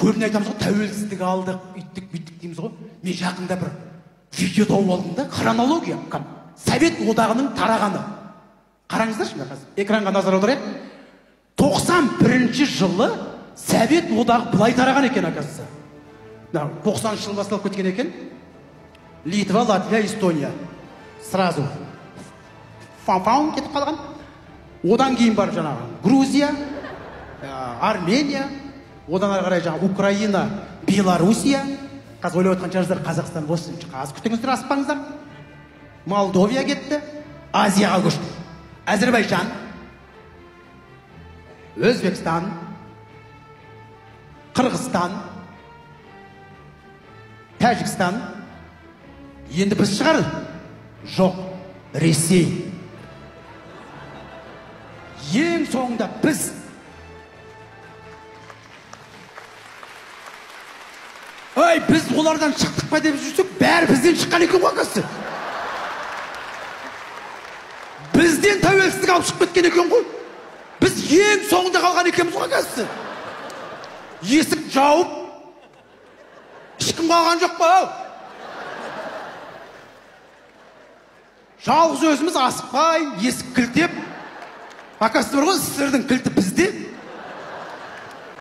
көбіне айтамыз ғой, тәуелсіздік алдық, үйттік, бүйттік дейміз ғой. Мен жақында бір видео тауып алдым да, хронология, Совет одағының тарағаны. Қараңыздаршы, қазір экранға назар аударайық. 91 жылы Совет одағы былай тараған екен, оказывается. 90 жыл басталып кеткен екен. Литва, Латвия, Эстония. Сразу. Фан-фан кетіп қалған. Одан кейін бар жаңағы Грузия, Армения, одан ары қарай жаңағы Украина, Белоруссия. Қазір ойлап отқан шығарсыздар, Қазақстан осынша аз күтіңіздер, аспаңыздар. Молдовия кетті, Азияға көшті. Әзірбайжан, Өзбекстан, Қырғызстан, Тәжікстан. Енді біз шығар? Жоқ, Ресей. Ең соңында біз. Ой, біз олардан шықтық па деп жүрсек, бәрі бізден шыққан екен ғой, оказывается. Бізден тәуелсіздік алып шығып кеткен екен ғой. Біз ең соңында қалған екенбіз ғой, оказывается. Есік жауып, ешкім қалған жоқ па? Жалғыз өзіміз асықпай, есік кілтеп. Оказывается, бар ғой, сіздердің кілті бізде.